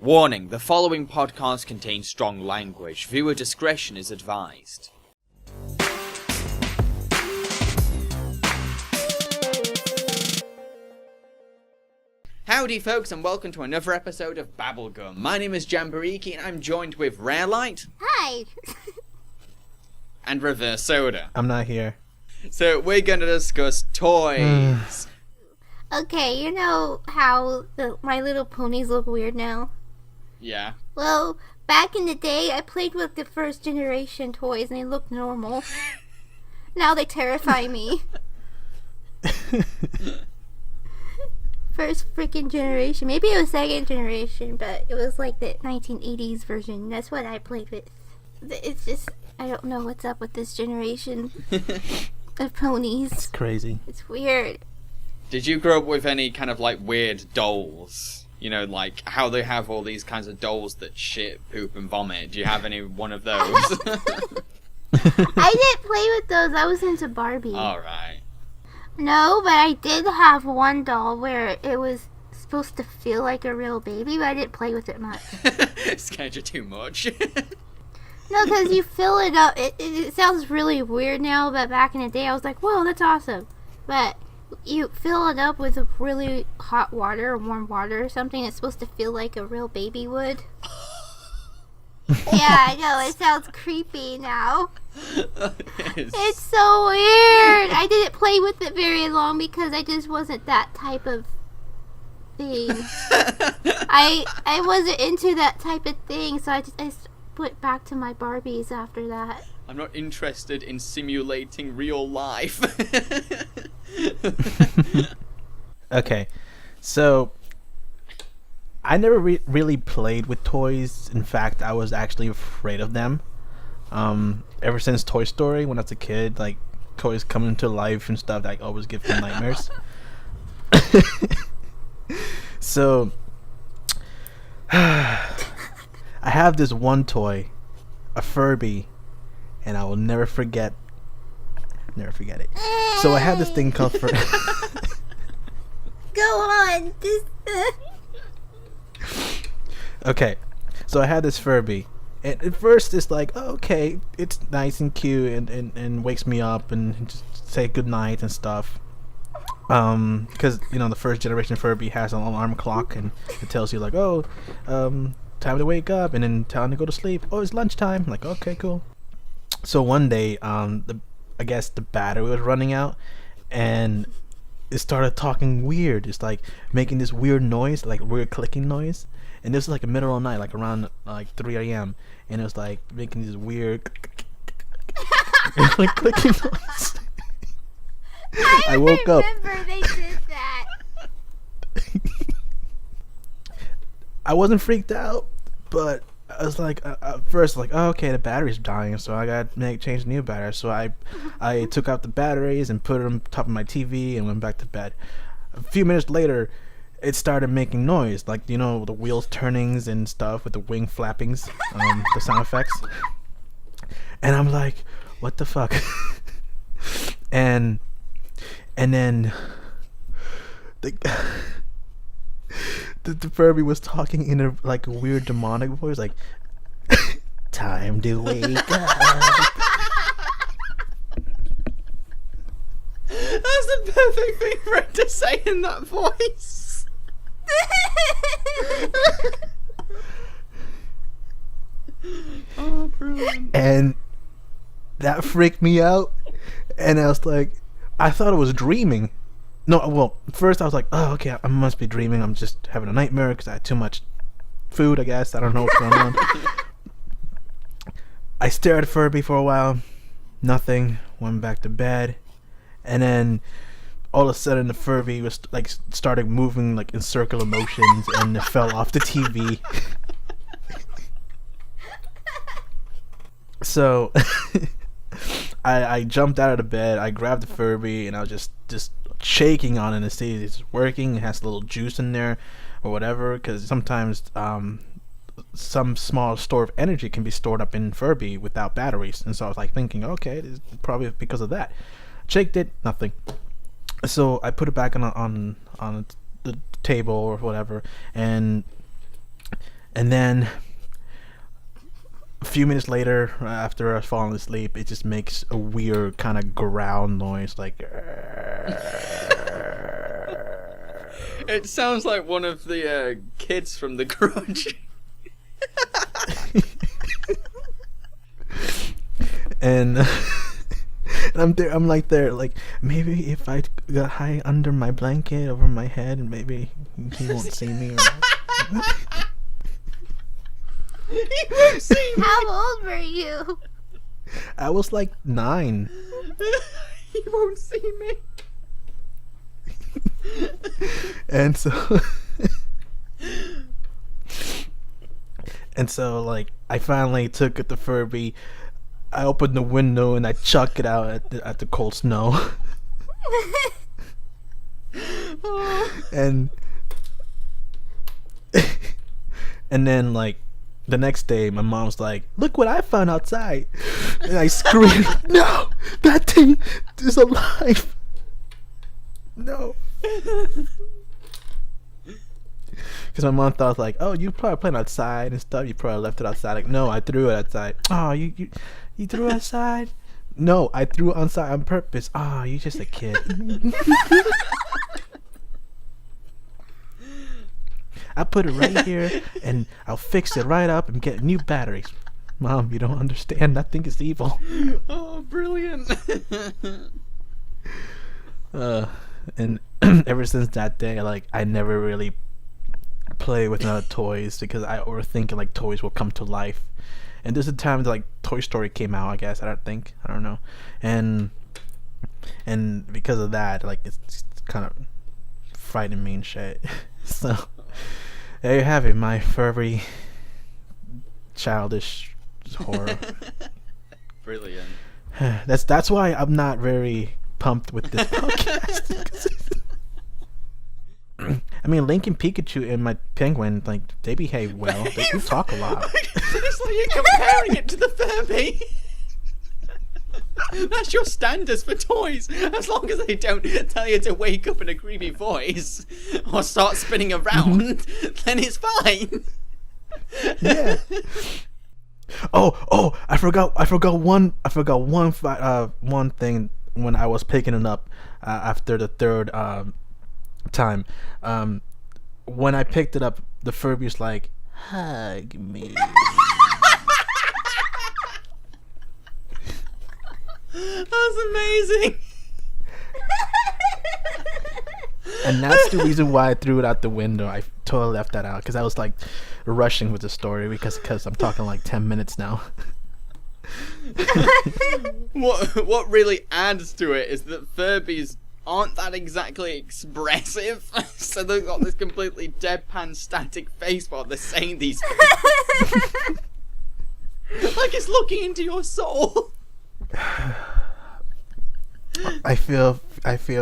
Warning, the following podcast contains strong language. Viewer discretion is advised. Howdy folks, and welcome to another episode of Babblegum. My name is Jambareeqi, and I'm joined with Rare Light. Hi! And Reverse Soda. I'm not here. So we're going to discuss toys. Okay, you know how My Little Ponies look weird now? Yeah. Well, back in the day, I played with the first generation toys and they looked normal. Now they terrify me. First freaking generation. Maybe it was second generation, but it was like the 1980s version. That's what I played with. It's just, I don't know what's up with this generation of ponies. It's crazy. It's weird. Did you grow up with any kind of like weird dolls? You know, like how they have all these kinds of dolls that shit, poop, and vomit. Do you have any one of those? I didn't play with those. I was into Barbie. Alright. No, but I did have one doll where it was supposed to feel like a real baby, but I didn't play with it much. Scared you too much. No, because you fill it up. It sounds really weird now, but back in the day I was like, whoa, that's awesome. But you fill it up with really hot water or warm water or something. It's supposed to feel like a real baby would. Yeah, I know. It sounds creepy now. It's so weird. I didn't play with it very long because I just wasn't that type of thing. I wasn't into that type of thing, so I went back to my Barbies after that. I'm not interested in simulating real life. Okay, so I never really played with toys. In fact, I was actually afraid of them. Ever since Toy Story, when I was a kid, like toys coming to life and stuff, that always give me nightmares. So I have this one toy, a Furby, and I will never forget it. So I had this thing called Furby. Go on. Okay, so I had this Furby, and at first it's like, oh, okay, it's nice and cute, and wakes me up and just say good night and stuff. Because you know the first generation Furby has an alarm clock, and it tells you like, oh, time to wake up, and then time to go to sleep. Oh, it's lunchtime. I'm like, okay, cool. So one day, I guess the battery was running out, and it started talking weird. It's like making this weird noise, like weird clicking noise. And this was like the middle of the night, like around like 3 a.m. And it was like making this weird like clicking noise. I woke up. I remember they did that. I wasn't freaked out, but I was like, at first, like, oh, okay, the battery's dying, so I got to change the new battery. So I took out the batteries and put it on top of my TV and went back to bed. A few minutes later, it started making noise, like, you know, the wheels turnings and stuff with the wing flappings, the sound effects. And I'm like, what the fuck? and then the Furby was talking in a like a weird demonic voice, like, time to wake up. That's the perfect thing for it to say in that voice. Oh, brilliant. And that freaked me out. And I was like, I thought I was dreaming. No, well, first I was like, oh, okay, I must be dreaming. I'm just having a nightmare because I had too much food, I guess. I don't know what's going on. I stared at Furby for a while. Nothing. Went back to bed. And then all of a sudden the Furby was like started moving like in circular motions and it fell off the TV. So I jumped out of the bed. I grabbed the Furby and I was just shaking on it to see it's working. It has a little juice in there or whatever, because sometimes some small store of energy can be stored up in Furby without batteries. And so I was like thinking, okay, it's probably because of that. Shaked it, nothing. So I put it back on the table or whatever, and And then a few minutes later, after I've fallen asleep, it just makes a weird kind of growl noise, like. It sounds like one of the kids from The Grudge. And I'm there. I'm like there. Like maybe if I got high under my blanket over my head, and maybe he won't see me. Or He won't see me. How old were you? I was like 9. He won't see me. And so like I finally took it to Furby. I opened the window and I chuck it out at the cold snow. and then like the next day my mom's like, look what I found outside. And I screamed, no, that thing is alive. No. Because my mom thought like, oh, you probably playing outside and stuff. You probably left it outside. Like, no, I threw it outside. Oh, you threw it outside? No, I threw it outside on purpose. Oh, you just a kid. I put it right here and I'll fix it right up and get new batteries. Mom, you don't understand. That thing is evil. Oh, brilliant. And ever since that day, like I never really play with other toys because I overthink like toys will come to life. And there's a time that like Toy Story came out, I guess. I don't know. And because of that, like it's kind of frightening me and shit. So there you have it, my Furby childish horror. Brilliant. That's why I'm not very pumped with this podcast. I mean, Link and Pikachu and my penguin, like, they behave well. They do talk a lot. It's like you're comparing it to the Furby. That's your standards for toys. As long as they don't tell you to wake up in a creepy voice or start spinning around, then it's fine. Yeah. Oh! I forgot one thing when I was picking it up after the third time. When I picked it up, the Furby's like, hug me. That's amazing. And that's the reason why I threw it out the window. I totally left that out because I was like rushing with the story because I'm talking like 10 minutes now. What really adds to it is that Furbies aren't that exactly expressive, so they've got this completely deadpan static face while they're saying these things. Like it's looking into your soul. I fear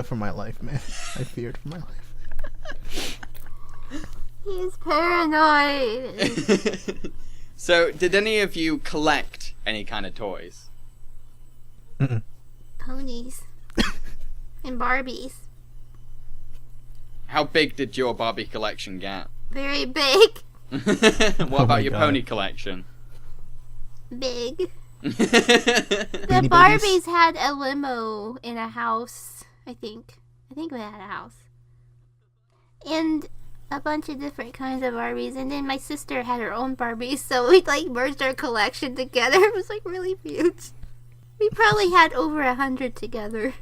for my life, man. I feared for my life. He's paranoid. So, did any of you collect any kind of toys? Mm-mm. Ponies. And Barbies. How big did your Barbie collection get? Very big. What about your God. pony collection? Big. The Beanie Barbies Babies? had a limo in a house, I think. I think we had a house. And a bunch of different kinds of Barbies. And then my sister had her own Barbies, so we like merged our collection together. It was like really huge. We probably had over 100 together.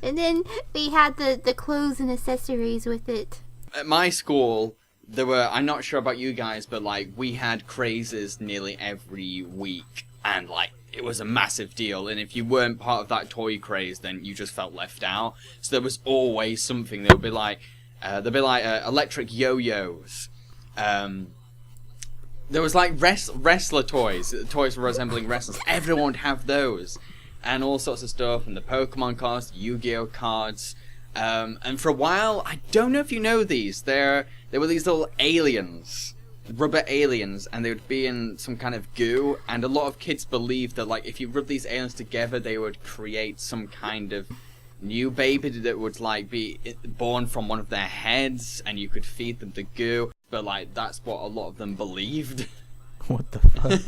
And then we had the clothes and accessories with it. At my school, there were, I'm not sure about you guys, but like we had crazes nearly every week, and like it was a massive deal, and if you weren't part of that toy craze, then you just felt left out. So there was always something. There would be like electric yo-yos. There was like wrestler toys resembling wrestlers. Everyone would have those, and all sorts of stuff, and the Pokemon cards, Yu-Gi-Oh cards. And for a while, I don't know if you know these, there were these little aliens, rubber aliens, and they would be in some kind of goo, and a lot of kids believed that like if you rub these aliens together, they would create some kind of new baby that would like be born from one of their heads, and you could feed them the goo. but like that's what a lot of them believed. What the fuck?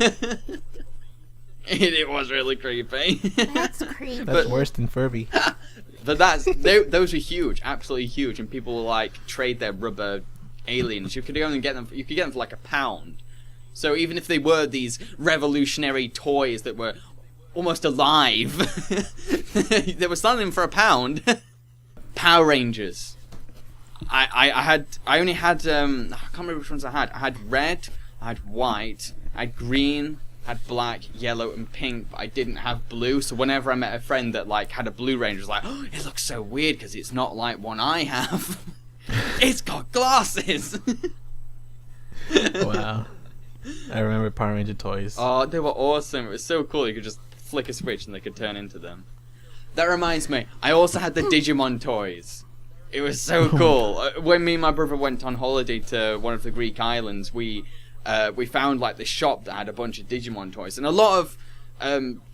It was really creepy. That's creepy. That's worse than Furby. But those were huge, absolutely huge, and people will like trade their rubber aliens. You could only get them. You could get them for like £1. So even if they were these revolutionary toys that were almost alive, they were selling them for £1. Power Rangers. I only had I can't remember which ones I had. I had red, I had white, I had green, I had black, yellow, and pink. But I didn't have blue. So whenever I met a friend that like had a Blue Ranger, I was like, oh, it looks so weird because it's not like one I have. It's got glasses. Wow. I remember Power Ranger toys. Oh, they were awesome. It was so cool. You could just flick a switch and they could turn into them. That reminds me, I also had the Digimon toys. It was so cool. When me and my brother went on holiday to one of the Greek islands, we found like the shop that had a bunch of Digimon toys. And a lot of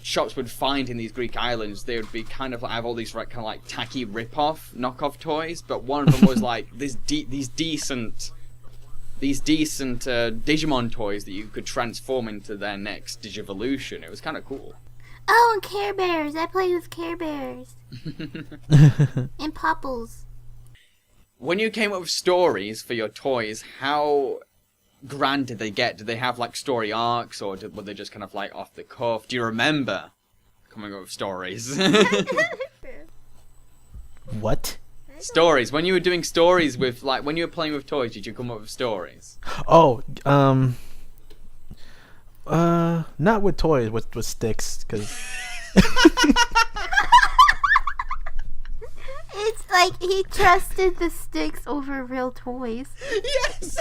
shops would find in these Greek islands, they would be kind of like, have all these kind of like tacky rip-off, knockoff toys. But one of them was like these decent Digimon toys that you could transform into their next Digivolution. It was kind of cool. Oh, and Care Bears. I played with Care Bears. And Popples. When you came up with stories for your toys, how grand did they get? Did they have like story arcs, or were they just kind of like off the cuff? Do you remember coming up with stories? What? Stories. When you were doing stories with, like, when you were playing with toys, did you come up with stories? Oh, not with toys, with sticks, because It's like he trusted the sticks over real toys. Yes!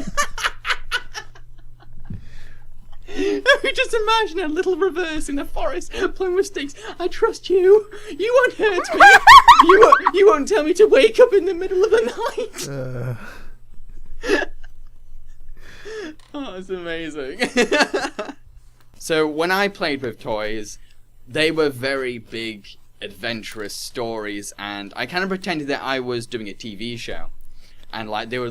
Just imagine a little reverse in the forest playing with sticks. I trust you. You won't hurt me. You won't tell me to wake up in the middle of the night. Oh, it's amazing. So when I played with toys, they were very big, adventurous stories, and I kind of pretended that I was doing a TV show. And they were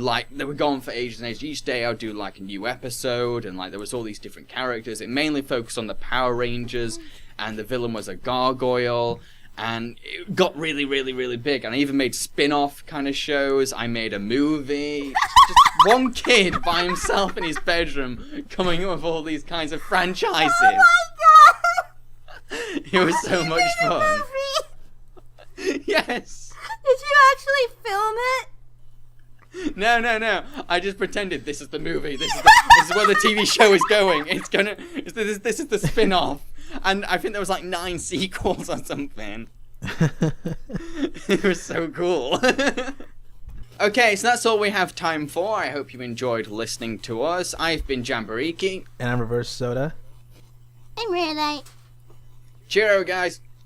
going for ages and ages. Each day I would do like a new episode, and like there was all these different characters. It mainly focused on the Power Rangers, and the villain was a gargoyle, and it got really, really, really big. And I even made spin-off kind of shows. I made a movie. Just one kid by himself in his bedroom coming up with all these kinds of franchises. Oh my god! It was so much fun. Yes. Did you actually film it? No. I just pretended this is the movie. This is where the TV show is going. This is the spin-off. And I think there was like 9 sequels or something. It was so cool. Okay, so that's all we have time for. I hope you enjoyed listening to us. I've been Jambareeqi. And I'm Reverse Soda. I'm Rare Light. Cheerio, guys.